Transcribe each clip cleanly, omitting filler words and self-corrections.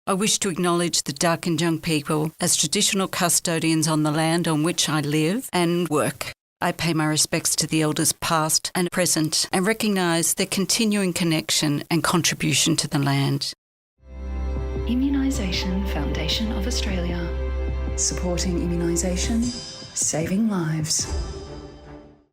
I wish to acknowledge the Darkinjung people as traditional custodians on the land on which I live and work. I pay my respects to the elders past and present and recognise their continuing connection and contribution to the land. Immunisation Foundation of Australia. Supporting immunisation, saving lives.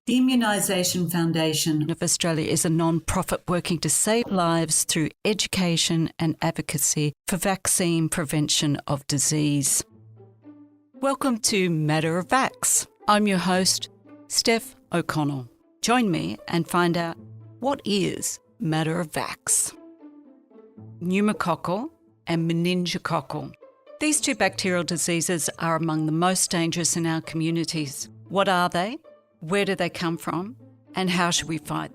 The Immunisation Foundation of Australia is a non-profit working to save lives through education and advocacy for vaccine prevention of disease. Welcome to Matter of Vax. I'm your host, Steph O'Connell. Join me and find out what is Matter of Vax. Pneumococcal and meningococcal. These two bacterial diseases are among the most dangerous in our communities. What are they? Where do they come from? And how should we fight?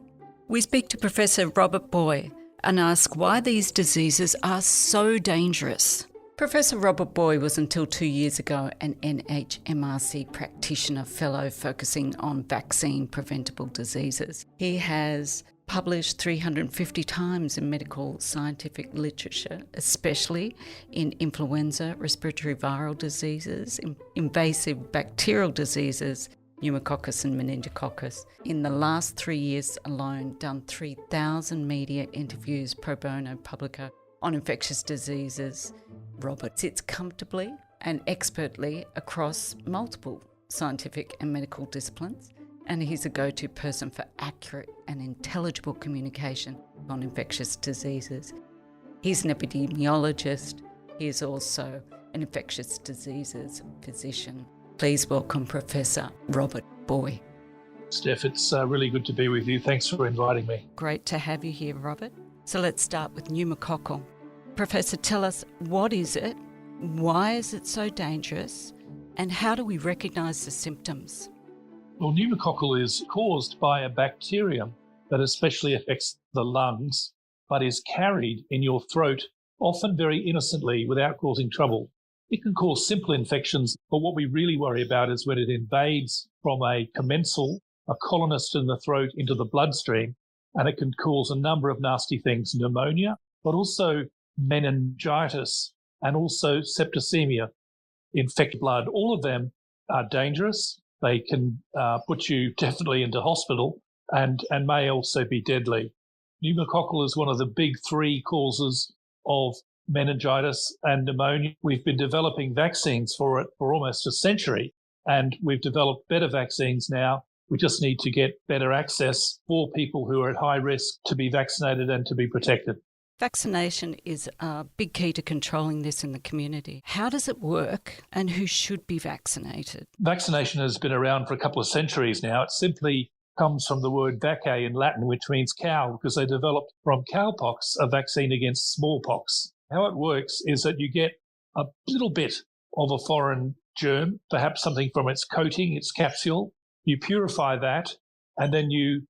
We speak to Professor Robert Booy and ask why these diseases are so dangerous. Professor Robert Booy was until 2 years ago an NHMRC practitioner fellow focusing on vaccine-preventable diseases. He has published 350 times in medical scientific literature, especially in influenza, respiratory viral diseases, invasive bacterial diseases, pneumococcus and meningococcus. In the last 3 years alone, done 3,000 media interviews pro bono publica on infectious diseases. Robert sits comfortably and expertly across multiple scientific and medical disciplines, and he's a go-to person for accurate and intelligible communication on infectious diseases. He's an epidemiologist. He is also an infectious diseases physician. Please welcome Professor Robert Booy. Steph, it's really good to be with you. Thanks for inviting me. Great to have you here, Robert. So let's start with pneumococcal. Professor, tell us, what is it, why is it so dangerous, and how do we recognise the symptoms? Well, pneumococcal is caused by a bacterium that especially affects the lungs, but is carried in your throat, often very innocently without causing trouble. It can cause simple infections, but what we really worry about is when it invades from a commensal, a colonist in the throat, into the bloodstream, and it can cause a number of nasty things, pneumonia, but also meningitis and also septicemia, infect blood. All of them are dangerous. They can put you definitely into hospital and may also be deadly. Pneumococcal is one of the big three causes of meningitis and pneumonia. We've been developing vaccines for it for almost a century, and we've developed better vaccines now. We just need to get better access for people who are at high risk to be vaccinated and to be protected. Vaccination is a big key to controlling this in the community. How does it work, and who should be vaccinated? Vaccination has been around for a couple of centuries now. It simply comes from the word vaccae in Latin, which means cow, because they developed from cowpox a vaccine against smallpox. How it works is that you get a little bit of a foreign germ, perhaps something from its coating, its capsule. You purify that, and then you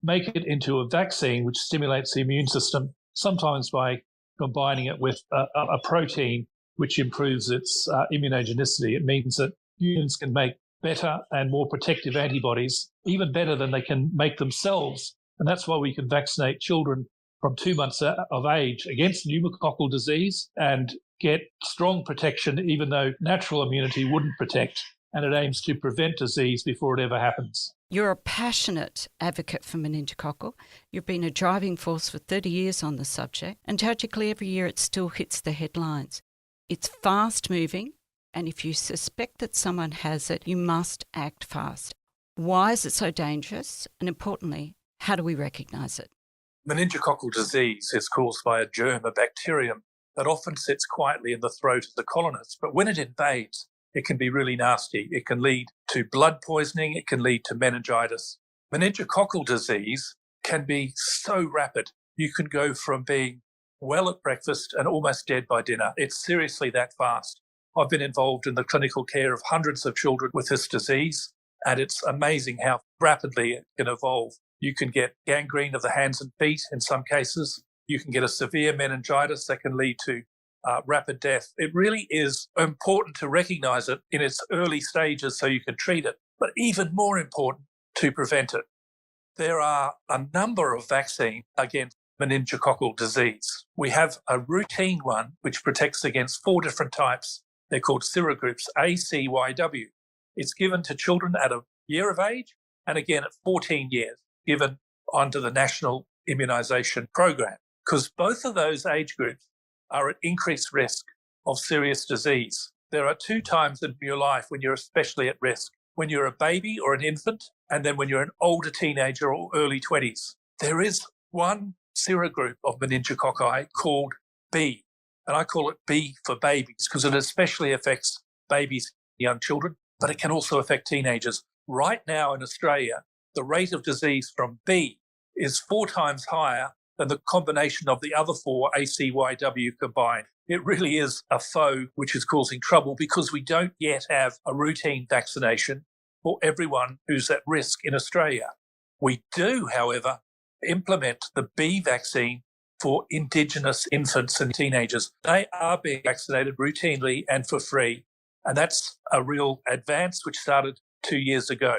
make it into a vaccine which stimulates the immune system, sometimes by combining it with a protein which improves its immunogenicity. It means that humans can make better and more protective antibodies, even better than they can make themselves. And that's why we can vaccinate children from 2 months of age against pneumococcal disease and get strong protection, even though natural immunity wouldn't protect. And it aims to prevent disease before it ever happens. You're a passionate advocate for meningococcal. You've been a driving force for 30 years on the subject, and tragically every year it still hits the headlines. It's fast moving, and if you suspect that someone has it, you must act fast. Why is it so dangerous? And importantly, how do we recognise it? Meningococcal disease is caused by a germ, a bacterium, that often sits quietly in the throat of the colonist. But when it invades, it can be really nasty. It can lead to blood poisoning. It can lead to meningitis. Meningococcal disease can be so rapid. You can go from being well at breakfast and almost dead by dinner. It's seriously that fast. I've been involved in the clinical care of hundreds of children with this disease, and it's amazing how rapidly it can evolve. You can get gangrene of the hands and feet in some cases. You can get a severe meningitis that can lead to rapid death. It really is important to recognise it in its early stages so you can treat it, but even more important to prevent it. There are a number of vaccines against meningococcal disease. We have a routine one which protects against 4 different types. They're called serogroups A, C, Y, W. It's given to children at a year of age and again at 14 years, given under the National Immunisation Program, because both of those age groups are at increased risk of serious disease. There are 2 times in your life when you're especially at risk, when you're a baby or an infant, and then when you're an older teenager or early 20s. There is one serogroup of meningococci called B, and I call it B for babies because it especially affects babies and young children, but it can also affect teenagers. Right now in Australia, the rate of disease from B is 4 times higher than the combination of the other 4, ACYW combined. It really is a foe which is causing trouble because we don't yet have a routine vaccination for everyone who's at risk in Australia. We do, however, implement the B vaccine for Indigenous infants and teenagers. They are being vaccinated routinely and for free, and that's a real advance which started 2 years ago.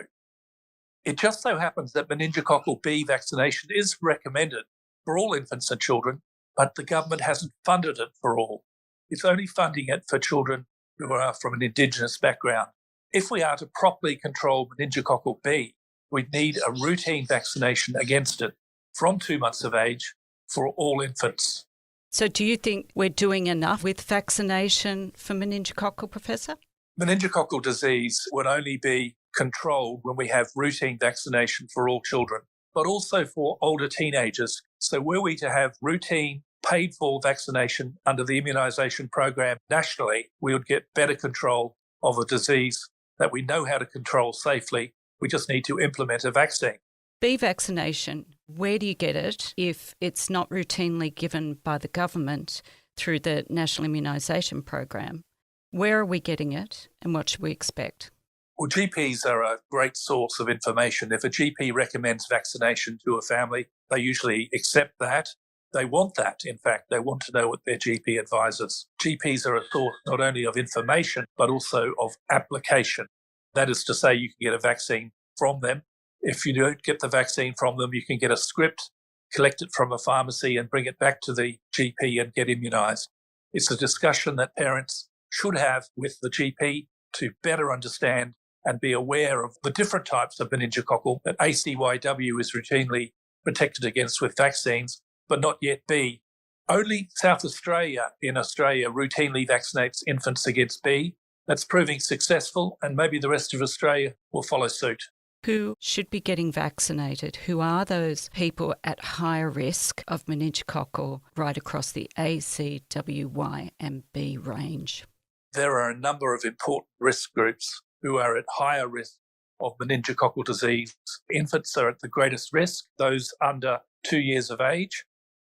It just so happens that meningococcal B vaccination is recommended for all infants and children, but the government hasn't funded it for all. It's only funding it for children who are from an Indigenous background. If we are to properly control meningococcal B, we'd need a routine vaccination against it from 2 months of age for all infants. So do you think we're doing enough with vaccination for meningococcal, Professor? Meningococcal disease would only be controlled when we have routine vaccination for all children, but also for older teenagers. So were we to have routine paid-for vaccination under the immunisation program nationally, we would get better control of a disease that we know how to control safely. We just need to implement a vaccine. B vaccination, where do you get it if it's not routinely given by the government through the National Immunisation Program? Where are we getting it and what should we expect? Well, GPs are a great source of information. If a GP recommends vaccination to a family, they usually accept that. They want that, in fact. They want to know what their GP advises. GPs are a source not only of information, but also of application. That is to say, you can get a vaccine from them. If you don't get the vaccine from them, you can get a script, collect it from a pharmacy and bring it back to the GP and get immunised. It's a discussion that parents should have with the GP to better understand and be aware of the different types of meningococcal that ACYW is routinely protected against with vaccines, but not yet B. Only South Australia in Australia routinely vaccinates infants against B. That's proving successful, and maybe the rest of Australia will follow suit. Who should be getting vaccinated? Who are those people at higher risk of meningococcal right across the A, C, W, Y and B range? There are a number of important risk groups who are at higher risk of meningococcal disease. Infants are at the greatest risk, those under 2 years of age.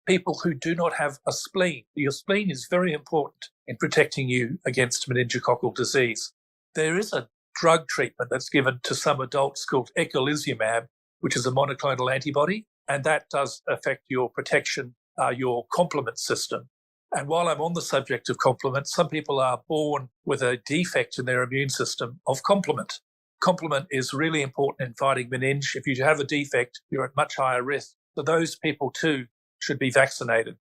People who do not have a spleen. Your spleen is very important in protecting you against meningococcal disease. There is a drug treatment that's given to some adults called eculizumab, which is a monoclonal antibody, and that does affect your protection, your complement system. And while I'm on the subject of complement, some people are born with a defect in their immune system of complement. Complement is really important in fighting meninge. If you have a defect, you're at much higher risk. So those people too should be vaccinated.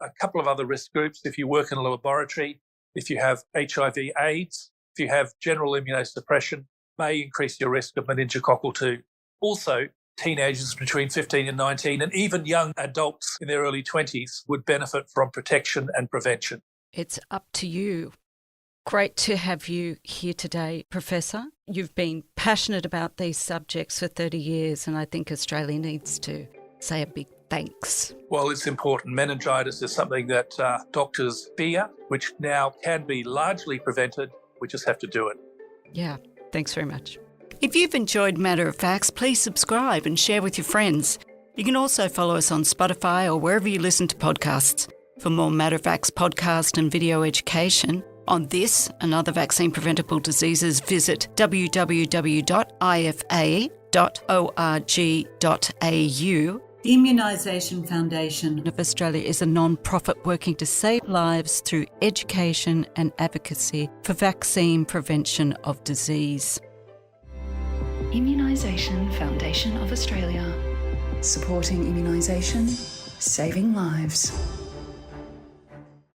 A couple of other risk groups, if you work in a laboratory, if you have HIV/AIDS, if you have general immunosuppression, may increase your risk of meningococcal too. Also, teenagers between 15 and 19 and even young adults in their early 20s would benefit from protection and prevention. It's up to you. Great to have you here today, Professor. You've been passionate about these subjects for 30 years and I think Australia needs to say a big thanks. Well, it's important. Meningitis is something that doctors fear, which now can be largely prevented. We just have to do it. Yeah, thanks very much. If you've enjoyed Matter of Vax, please subscribe and share with your friends. You can also follow us on Spotify or wherever you listen to podcasts. For more Matter of Vax podcast and video education on this and other vaccine-preventable diseases, visit www.ifa.org.au. The Immunisation Foundation of Australia is a non-profit working to save lives through education and advocacy for vaccine prevention of disease. Immunisation Foundation of Australia. Supporting immunisation, saving lives.